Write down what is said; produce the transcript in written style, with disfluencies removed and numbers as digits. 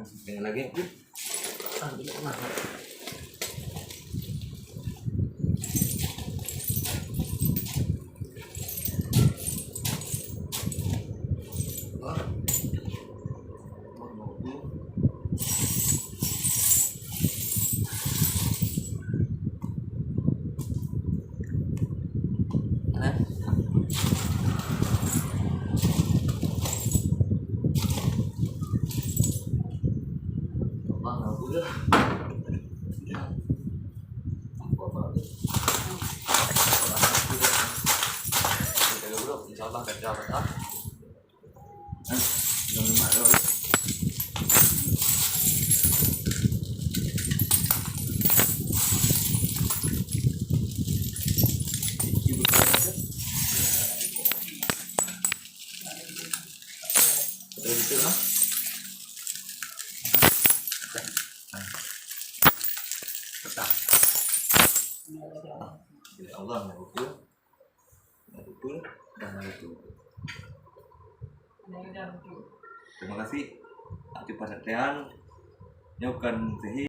Dengan lagi aku ambil mana? Insyaallah kerja apa? Jangan marah. Betul lah. Tetap. Ya Allah, ya betul. Ya betul dan itu. Terima kasih. Aku pada Tean. Nyokan sehingga